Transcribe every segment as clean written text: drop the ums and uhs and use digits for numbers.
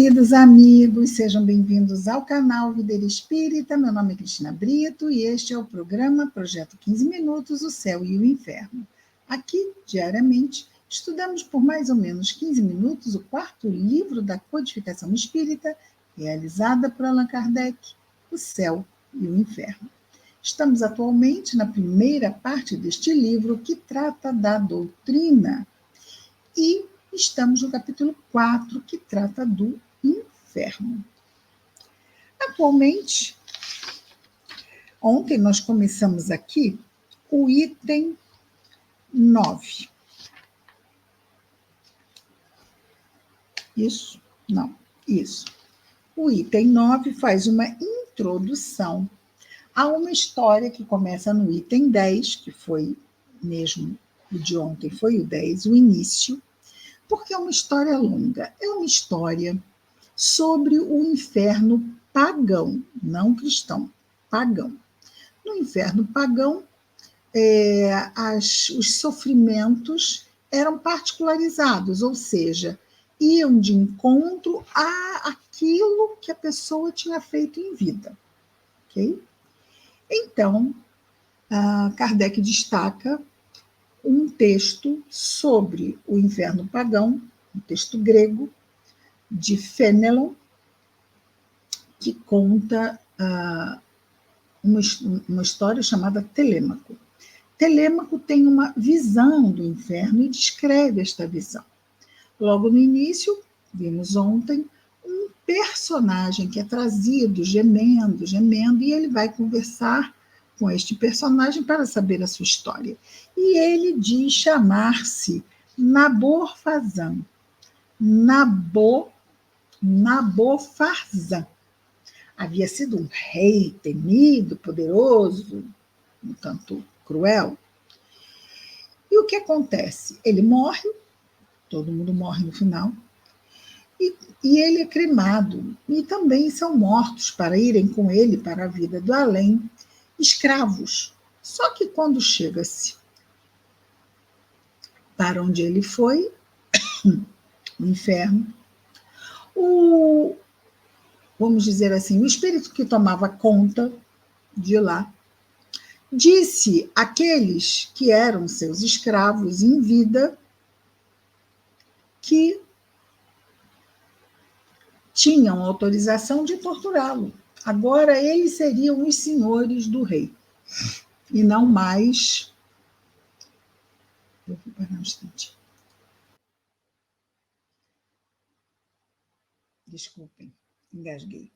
queridos amigos, sejam bem-vindos ao canal Videira Espírita. Meu nome é Cristina Brito e este é o programa Projeto 15 Minutos, o Céu e o Inferno. Aqui, diariamente, estudamos por mais ou menos 15 minutos o quarto livro da codificação espírita, realizada por Allan Kardec, O Céu e o Inferno. Estamos atualmente na primeira parte deste livro, que trata da doutrina, e estamos no capítulo 4, que trata do inferno. Atualmente, ontem nós começamos aqui o item 9. Isso? Não, isso. O item 9 faz uma introdução a uma história que começa no item 10, que foi mesmo o de ontem, foi o 10, o início, porque é uma história longa. É uma história sobre o inferno pagão, não cristão, pagão. No inferno pagão, os sofrimentos eram particularizados, ou seja, iam de encontro àquilo que a pessoa tinha feito em vida. Okay? Então, Kardec destaca um texto sobre o inferno pagão, um texto grego, de Fénelon, que conta uma história chamada Telêmaco. Telêmaco tem uma visão do inferno e descreve esta visão. Logo no início, vimos ontem, um personagem que é trazido gemendo, e ele vai conversar com este personagem para saber a sua história. E ele diz chamar-se Nabofarzan. Nabofarzan. Havia sido um rei temido, poderoso, um tanto cruel. E o que acontece? Ele morre, todo mundo morre no final, e ele é cremado. E também são mortos para irem com ele para a vida do além, escravos. Só que quando chega-se para onde ele foi, o inferno, vamos dizer assim, o espírito que tomava conta de lá, disse àqueles que eram seus escravos em vida que tinham autorização de torturá-lo. Agora eles seriam os senhores do rei, e não mais... Eu vou parar um instante. Desculpem, engasguei.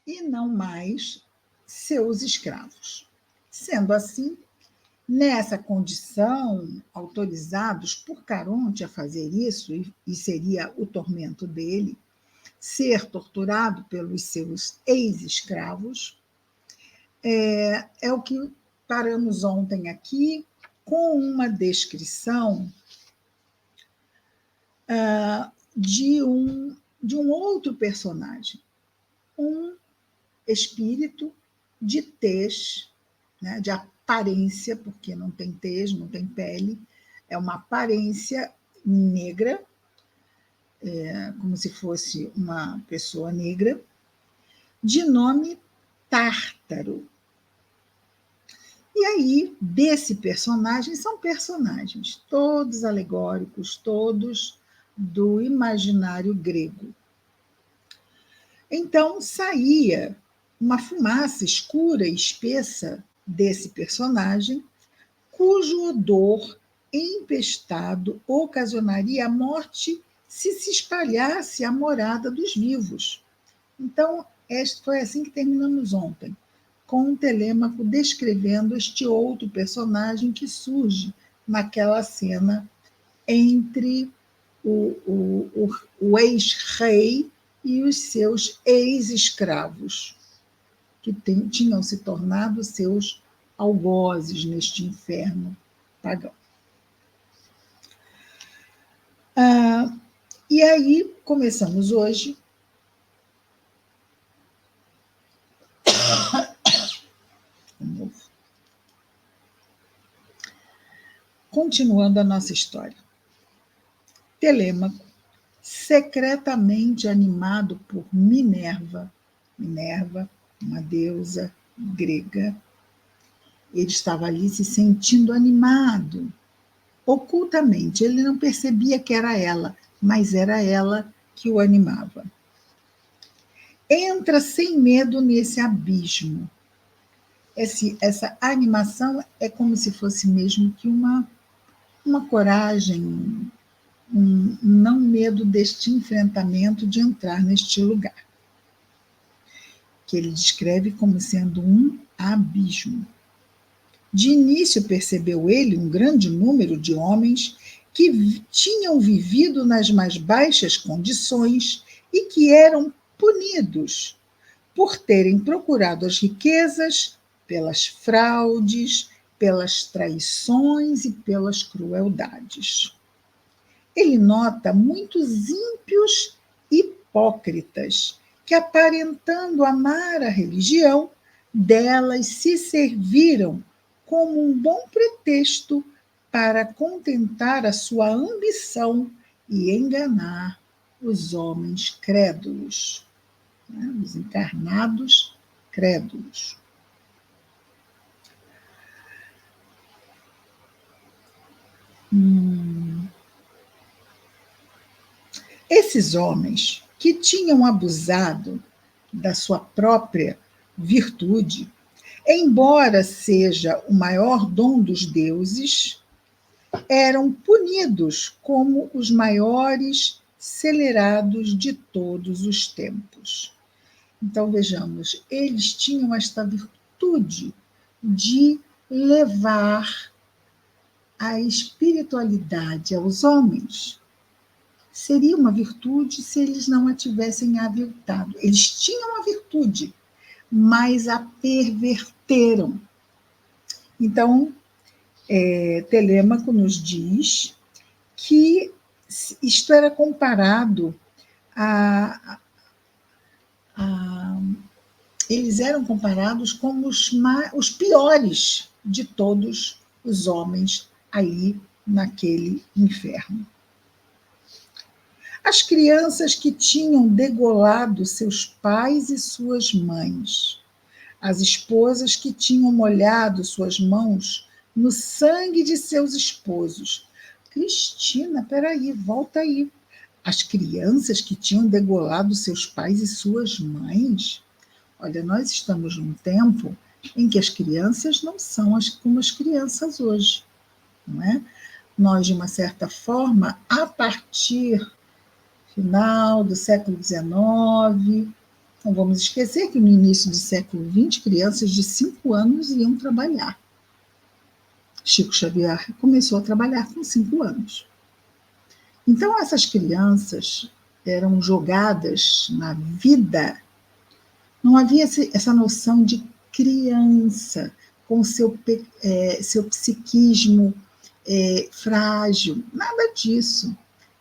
E não mais seus escravos. Sendo assim, nessa condição, autorizados por Caronte a fazer isso, e seria o tormento dele, ser torturado pelos seus ex-escravos, é o que paramos ontem aqui, com uma descrição de um outro personagem, um espírito de tez, né, de aparência, porque não tem tez, não tem pele, é uma aparência negra, como se fosse uma pessoa negra, de nome Tártaro. E aí, desse personagem, são personagens, todos alegóricos, todos do imaginário grego. Então, saía uma fumaça escura e espessa desse personagem, cujo odor empestado ocasionaria a morte se espalhasse a morada dos vivos. Então, foi assim que terminamos ontem, com o Telêmaco descrevendo este outro personagem que surge naquela cena entre o ex-rei e os seus ex-escravos, que tinham se tornado seus algozes neste inferno pagão. E aí começamos hoje continuando a nossa história. Telêmaco secretamente animado por Minerva. Minerva, uma deusa grega. Ele estava ali se sentindo animado. Ocultamente, ele não percebia que era ela, mas era ela que o animava. Entra sem medo nesse abismo. Essa animação é como se fosse mesmo que uma coragem, um não medo deste enfrentamento de entrar neste lugar, que ele descreve como sendo um abismo. De início percebeu ele um grande número de homens que tinham vivido nas mais baixas condições e que eram punidos por terem procurado as riquezas pelas fraudes, pelas traições e pelas crueldades. Ele nota muitos ímpios hipócritas que, aparentando amar a religião, delas se serviram como um bom pretexto para contentar a sua ambição e enganar os homens crédulos, né? Os encarnados crédulos. Esses homens que tinham abusado da sua própria virtude, embora seja o maior dom dos deuses, eram punidos como os maiores celerados de todos os tempos. Então, vejamos, eles tinham esta virtude de levar a espiritualidade aos homens. Seria uma virtude se eles não a tivessem aviltado. Eles tinham a virtude, mas a perverteram. Então, Telêmaco nos diz que isto era comparado eles eram comparados como os piores de todos os homens ali naquele inferno. As crianças que tinham degolado seus pais e suas mães, as esposas que tinham molhado suas mãos no sangue de seus esposos. Cristina, peraí, volta aí. As crianças que tinham degolado seus pais e suas mães. Olha, nós estamos num tempo em que as crianças não são como as crianças hoje, não é? Nós, de uma certa forma, a partir final do século XIX, não vamos esquecer que no início do século XX, crianças de 5 anos iam trabalhar. Chico Xavier começou a trabalhar com 5 anos. Então, essas crianças eram jogadas na vida. Não havia essa noção de criança com seu psiquismo frágil, nada disso.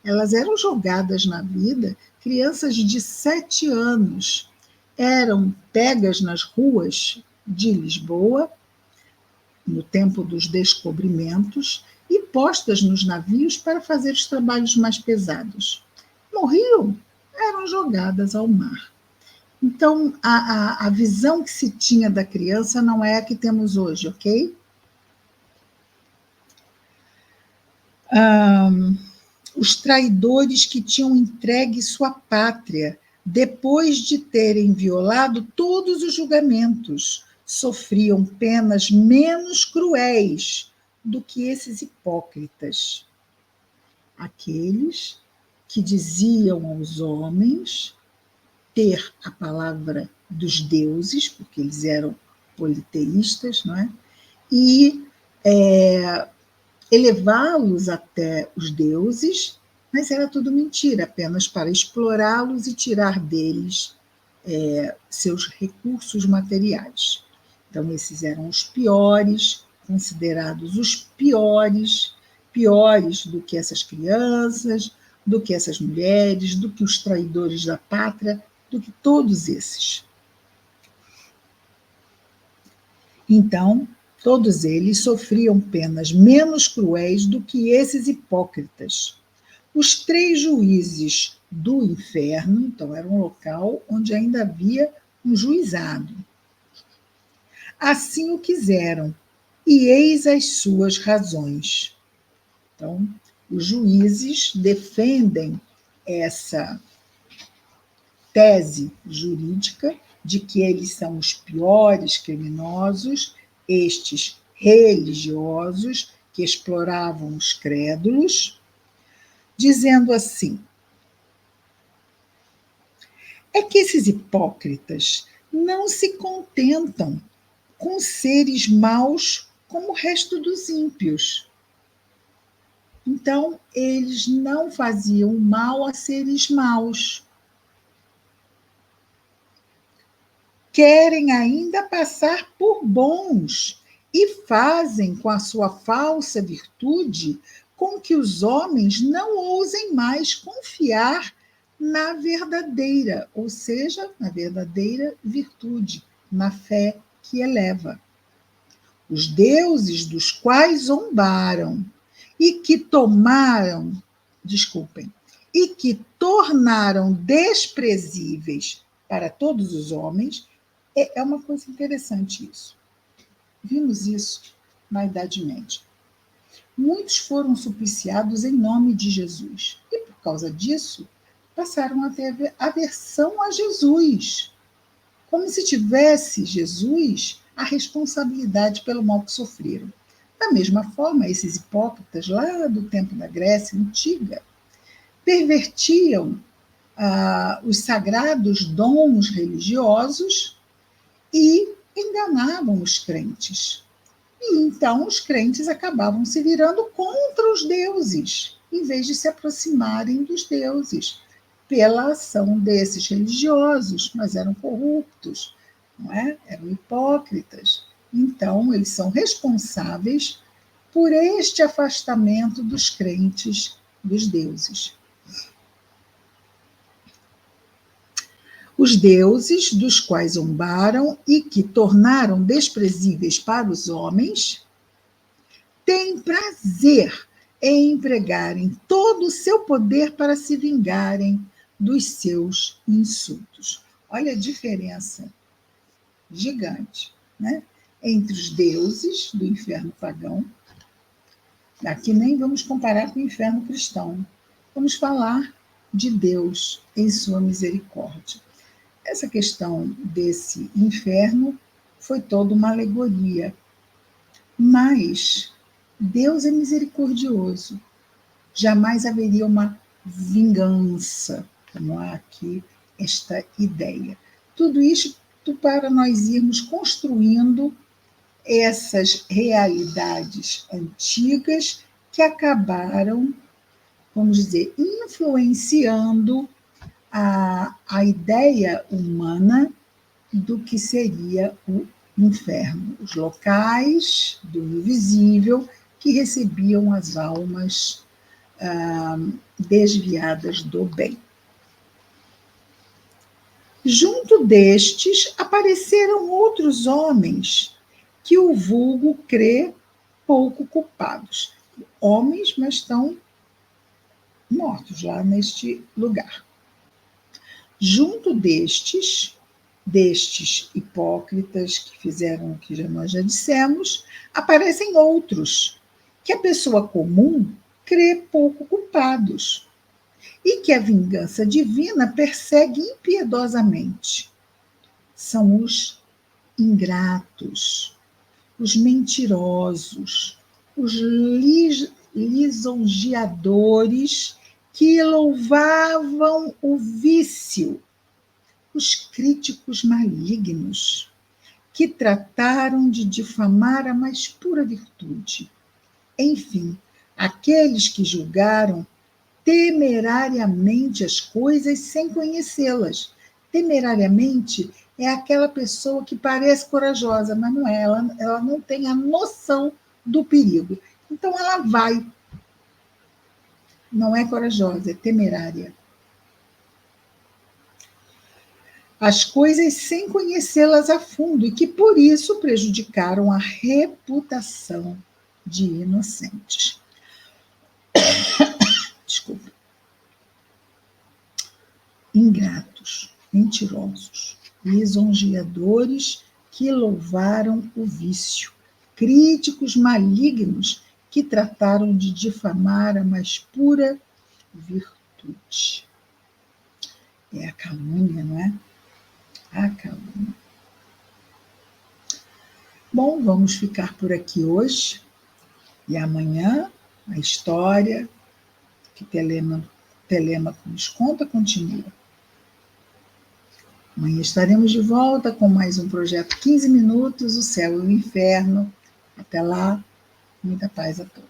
Elas eram jogadas na vida. Crianças de 7 anos eram pegas nas ruas de Lisboa, no tempo dos descobrimentos, e postas nos navios para fazer os trabalhos mais pesados. Morriam, eram jogadas ao mar. Então, a visão que se tinha da criança não é a que temos hoje, ok? Os traidores que tinham entregue sua pátria depois de terem violado todos os julgamentos sofriam penas menos cruéis do que esses hipócritas. Aqueles que diziam aos homens ter a palavra dos deuses, porque eles eram politeístas, não é? E elevá-los até os deuses, mas era tudo mentira, apenas para explorá-los e tirar deles seus recursos materiais. Então, esses eram os piores, considerados os piores do que essas crianças, do que essas mulheres, do que os traidores da pátria, do que todos esses. Então, todos eles sofriam penas menos cruéis do que esses hipócritas, Os 3 juízes do inferno, então era um local onde ainda havia um juizado. Assim o quiseram, e eis as suas razões. Então, os juízes defendem essa tese jurídica de que eles são os piores criminosos, estes religiosos que exploravam os crédulos, dizendo assim: é que esses hipócritas não se contentam com seres maus como o resto dos ímpios. Então, eles não faziam mal a seres maus. Querem ainda passar por bons e fazem com a sua falsa virtude com que os homens não ousem mais confiar na verdadeira, ou seja, na verdadeira virtude, na fé que eleva. Os deuses dos quais zombaram e que e que tornaram desprezíveis para todos os homens, é uma coisa interessante isso. Vimos isso na Idade Média. Muitos foram supliciados em nome de Jesus e, por causa disso, passaram a ter aversão a Jesus, como se tivesse Jesus a responsabilidade pelo mal que sofreram. Da mesma forma, esses hipócritas lá do tempo da Grécia Antiga pervertiam os sagrados dons religiosos e enganavam os crentes. E então os crentes acabavam se virando contra os deuses, em vez de se aproximarem dos deuses, pela ação desses religiosos, mas eram corruptos, não é? Eram hipócritas. Então, eles são responsáveis por este afastamento dos crentes dos deuses. Os deuses dos quais zombaram e que tornaram desprezíveis para os homens, têm prazer em empregarem todo o seu poder para se vingarem dos seus insultos. Olha a diferença gigante, né? Entre os deuses do inferno pagão, aqui nem vamos comparar com o inferno cristão, vamos falar de Deus em sua misericórdia. Essa questão desse inferno foi toda uma alegoria, mas Deus é misericordioso, jamais haveria uma vingança, como há aqui esta ideia. Tudo isso para nós irmos construindo essas realidades antigas que acabaram, vamos dizer, influenciando a ideia humana do que seria o inferno, os locais do invisível que recebiam as almas desviadas do bem. Junto destes apareceram outros homens que o vulgo crê pouco culpados. Homens, mas estão mortos lá neste lugar. Junto destes hipócritas que fizeram o que nós já dissemos, aparecem outros, que a pessoa comum crê pouco culpados e que a vingança divina persegue impiedosamente. São os ingratos, os mentirosos, os lisonjeadores que louvavam o vício, os críticos malignos, que trataram de difamar a mais pura virtude. Enfim, aqueles que julgaram temerariamente as coisas sem conhecê-las. Temerariamente é aquela pessoa que parece corajosa, mas não é, ela não tem a noção do perigo. Então ela vai. Não é corajosa, é temerária. As coisas sem conhecê-las a fundo e que, por isso, prejudicaram a reputação de inocentes. Desculpa. ingratos, mentirosos, lisonjeadores que louvaram o vício, críticos malignos que trataram de difamar a mais pura virtude. É a calúnia, não é? A calúnia. Bom, vamos ficar por aqui hoje. E amanhã a história que Telêmaco nos conta continua. Amanhã estaremos de volta com mais um projeto 15 minutos, o céu e o inferno. Até lá, muita paz a todos.